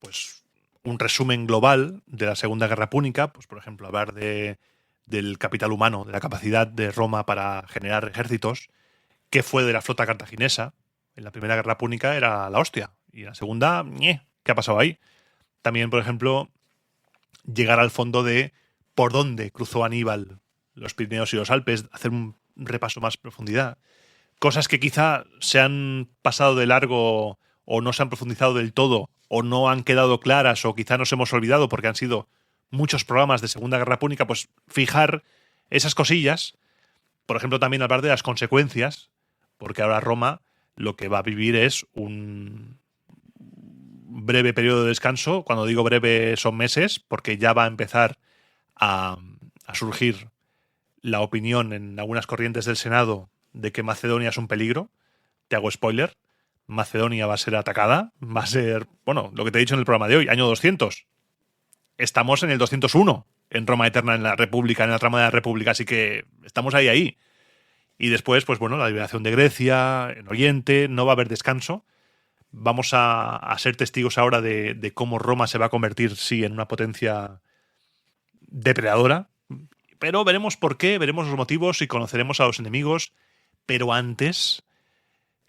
pues, un resumen global de la Segunda Guerra Púnica, pues por ejemplo hablar del capital humano, de la capacidad de Roma para generar ejércitos, qué fue de la flota cartaginesa. En la Primera Guerra Púnica era la hostia, y en la Segunda, ¿qué ha pasado ahí? También, por ejemplo, llegar al fondo de por dónde cruzó Aníbal los Pirineos y los Alpes, hacer un repaso más profundidad. Cosas que quizá se han pasado de largo o no se han profundizado del todo o no han quedado claras o quizá nos hemos olvidado porque han sido muchos programas de Segunda Guerra Púnica, pues fijar esas cosillas. Por ejemplo, también hablar de las consecuencias, porque ahora Roma lo que va a vivir es un breve periodo de descanso. Cuando digo breve son meses, porque ya va a empezar a surgir la opinión en algunas corrientes del Senado de que Macedonia es un peligro. Te hago spoiler. Macedonia va a ser atacada. Va a ser, bueno, lo que te he dicho en el programa de hoy, año 200. Estamos en el 201, en Roma Eterna, en la República, en la trama de la República, así que estamos ahí. Y después, pues bueno, la liberación de Grecia, en Oriente, no va a haber descanso. Vamos a ser testigos ahora de cómo Roma se va a convertir, sí, en una potencia depredadora. Pero veremos por qué, veremos los motivos y conoceremos a los enemigos. Pero antes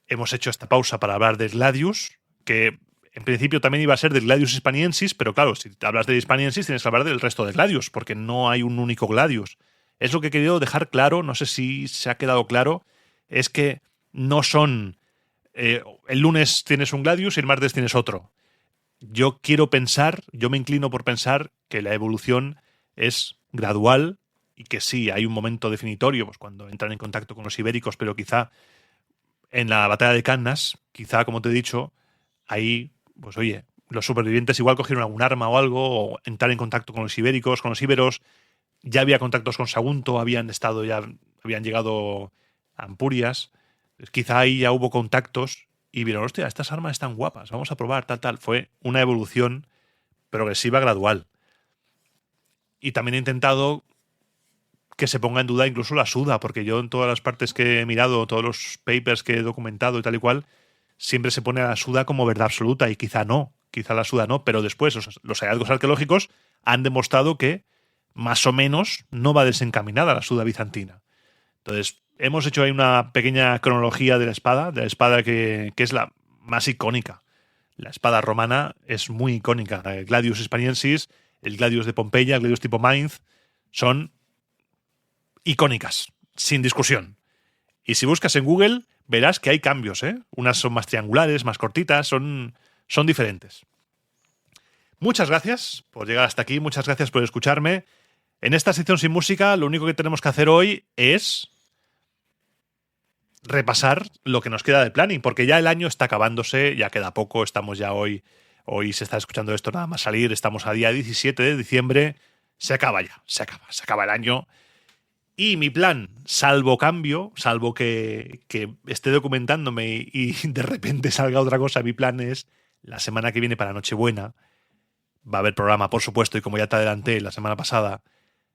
hemos hecho esta pausa para hablar de Gladius, que en principio también iba a ser de Gladius Hispaniensis, pero claro, si hablas de Hispaniensis tienes que hablar del resto de Gladius, porque no hay un único Gladius. Es lo que he querido dejar claro, no sé si se ha quedado claro, es que no son el lunes tienes un Gladius y el martes tienes otro. Yo me inclino por pensar que la evolución es gradual y que sí, hay un momento definitorio, pues cuando entran en contacto con los ibéricos, pero quizá en la batalla de Cannas, quizá, como te he dicho, ahí, pues oye, los supervivientes igual cogieron algún arma o algo, o entrar en contacto con los ibéricos, con los íberos. Ya había contactos con Sagunto, habían llegado a Ampurias. Quizá ahí ya hubo contactos y vieron, hostia, estas armas están guapas, vamos a probar, tal. Fue una evolución progresiva, gradual. Y también he intentado que se ponga en duda incluso la Suda, porque yo en todas las partes que he mirado, todos los papers que he documentado y tal y cual, siempre se pone a la Suda como verdad absoluta y quizá la Suda no, pero después los hallazgos arqueológicos han demostrado que más o menos no va desencaminada la Suda bizantina. Entonces, hemos hecho ahí una pequeña cronología de la espada que es la más icónica. La espada romana es muy icónica. El Gladius Hispaniensis, el Gladius de Pompeya, el Gladius tipo Mainz, son icónicas, sin discusión. Y si buscas en Google, verás que hay cambios, ¿eh? Unas son más triangulares, más cortitas, son diferentes. Muchas gracias por llegar hasta aquí, muchas gracias por escucharme. En esta sección sin música, lo único que tenemos que hacer hoy es repasar lo que nos queda de planning, porque ya el año está acabándose, ya queda poco, estamos ya hoy se está escuchando esto nada más salir, estamos a día 17 de diciembre, se acaba el año. Y mi plan, salvo que esté documentándome y de repente salga otra cosa, mi plan es, la semana que viene para Nochebuena, va a haber programa, por supuesto, y como ya te adelanté la semana pasada,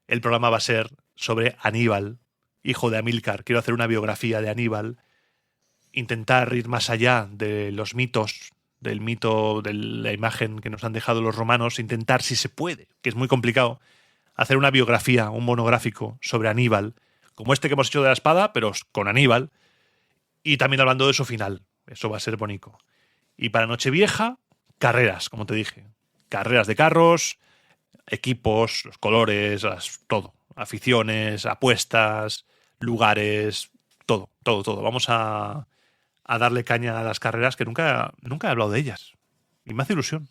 el programa va a ser sobre Aníbal, hijo de Amílcar. Quiero hacer una biografía de Aníbal, intentar ir más allá de los mitos, del mito de la imagen que nos han dejado los romanos, intentar, si se puede, que es muy complicado, hacer una biografía, un monográfico sobre Aníbal, como este que hemos hecho de la espada, pero con Aníbal, y también hablando de su final. Eso va a ser bonito. Y para Nochevieja, carreras, como te dije. Carreras de carros, equipos, los colores, todo. Aficiones, apuestas, lugares, todo. Vamos a darle caña a las carreras, que nunca he hablado de ellas. Y me hace ilusión.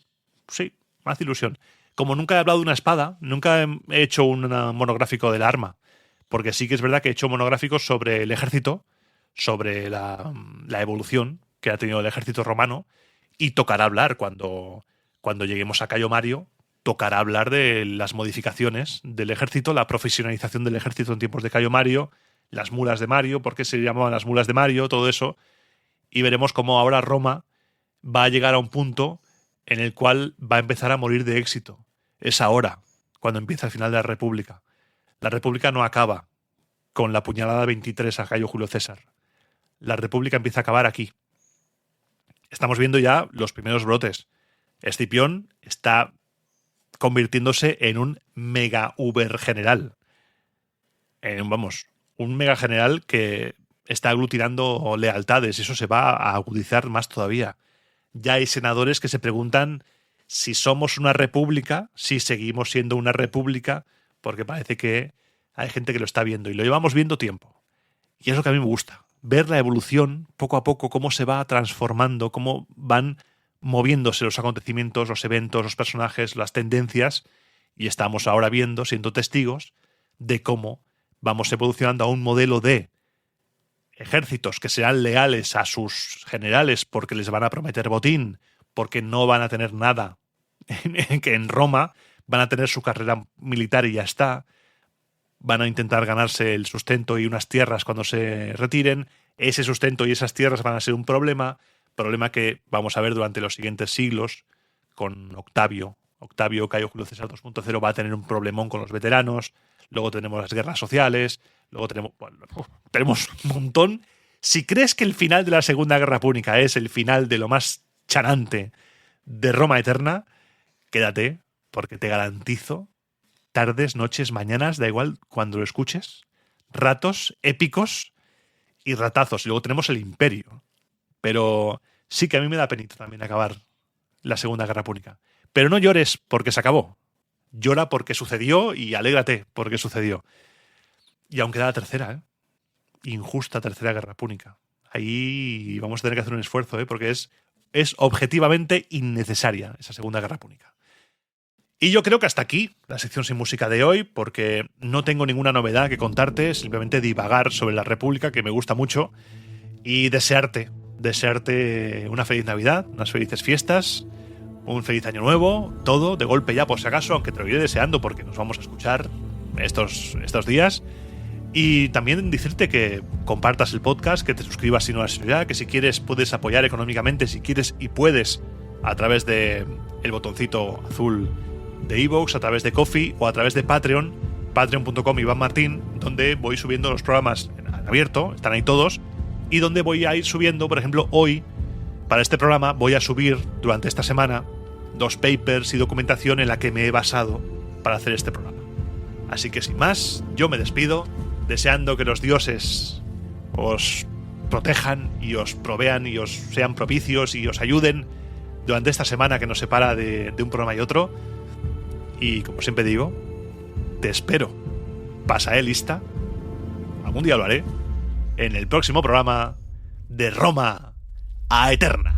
Sí, me hace ilusión. Como nunca he hablado de una espada, nunca he hecho un monográfico del arma, porque sí que es verdad que he hecho monográficos sobre el ejército, sobre la evolución que ha tenido el ejército romano, y tocará hablar cuando lleguemos a Cayo Mario, tocará hablar de las modificaciones del ejército, la profesionalización del ejército en tiempos de Cayo Mario, las mulas de Mario, por qué se llamaban las mulas de Mario, todo eso. Y veremos cómo ahora Roma va a llegar a un punto en el cual va a empezar a morir de éxito. Es ahora, cuando empieza el final de la República. La República no acaba con la puñalada 23 a Cayo Julio César. La República empieza a acabar aquí. Estamos viendo ya los primeros brotes. Escipión está convirtiéndose en un mega uber general. Un mega general que está aglutinando lealtades. Eso se va a agudizar más todavía. Ya hay senadores que se preguntan si somos una república, si seguimos siendo una república, porque parece que hay gente que lo está viendo y lo llevamos viendo tiempo. Y es lo que a mí me gusta, ver la evolución poco a poco, cómo se va transformando, cómo van moviéndose los acontecimientos, los eventos, los personajes, las tendencias, y estamos ahora viendo, siendo testigos de cómo vamos evolucionando a un modelo de ejércitos que serán leales a sus generales porque les van a prometer botín, porque no van a tener nada, que en Roma van a tener su carrera militar y ya está, van a intentar ganarse el sustento y unas tierras cuando se retiren, ese sustento y esas tierras van a ser un problema que vamos a ver durante los siguientes siglos con Octavio. Octavio, Cayo Julio César 2.0 va a tener un problemón con los veteranos, luego tenemos las guerras sociales, luego tenemos un montón. Si crees que el final de la Segunda Guerra Púnica es el final de lo más chanante de Roma Eterna, quédate, porque te garantizo tardes, noches, mañanas, da igual cuando lo escuches, ratos épicos y ratazos. Y luego tenemos el Imperio. Pero sí que a mí me da penita también acabar la Segunda Guerra Púnica. Pero no llores porque se acabó. Llora porque sucedió y alégrate porque sucedió. Y aún queda la tercera, ¿eh? Injusta Tercera Guerra Púnica. Ahí vamos a tener que hacer un esfuerzo, ¿eh? Porque es objetivamente innecesaria esa Segunda Guerra Púnica. Y yo creo que hasta aquí la sección sin música de hoy, porque no tengo ninguna novedad que contarte, simplemente divagar sobre la República, que me gusta mucho, y desearte una feliz Navidad, unas felices fiestas, un feliz año nuevo, todo de golpe ya por si acaso, aunque te lo iré deseando porque nos vamos a escuchar estos días. Y también decirte que compartas el podcast, que te suscribas si no lo has hecho ya, que si quieres puedes apoyar económicamente, si quieres y puedes, a través de el botoncito azul de iVoox, a través de Ko-fi o a través de Patreon, patreon.com Iván Martín, donde voy subiendo los programas en abierto, están ahí todos, y donde voy a ir subiendo, por ejemplo, hoy, para este programa, voy a subir durante esta semana 2 papers y documentación en la que me he basado para hacer este programa. Así que sin más, yo me despido, deseando que los dioses os protejan y os provean y os sean propicios y os ayuden durante esta semana que nos separa de un programa y otro. Y como siempre digo, te espero. Pasa lista. Algún día lo haré. En el próximo programa de Roma a Eterna.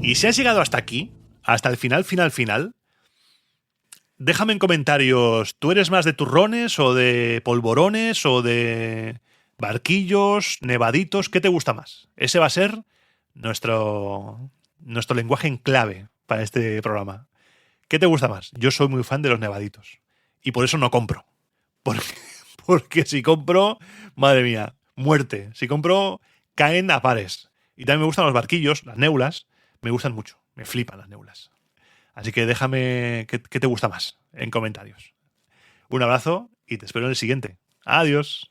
Y si has llegado hasta aquí, hasta el final, déjame en comentarios, ¿tú eres más de turrones o de polvorones o de barquillos, nevaditos? ¿Qué te gusta más? Ese va a ser nuestro lenguaje en clave para este programa. ¿Qué te gusta más? Yo soy muy fan de los nevaditos y por eso no compro. Porque si compro, madre mía, muerte. Si compro, caen a pares. Y también me gustan los barquillos, las neulas. Me gustan mucho, me flipan las neulas. Así que déjame qué te gusta más en comentarios. Un abrazo y te espero en el siguiente. Adiós.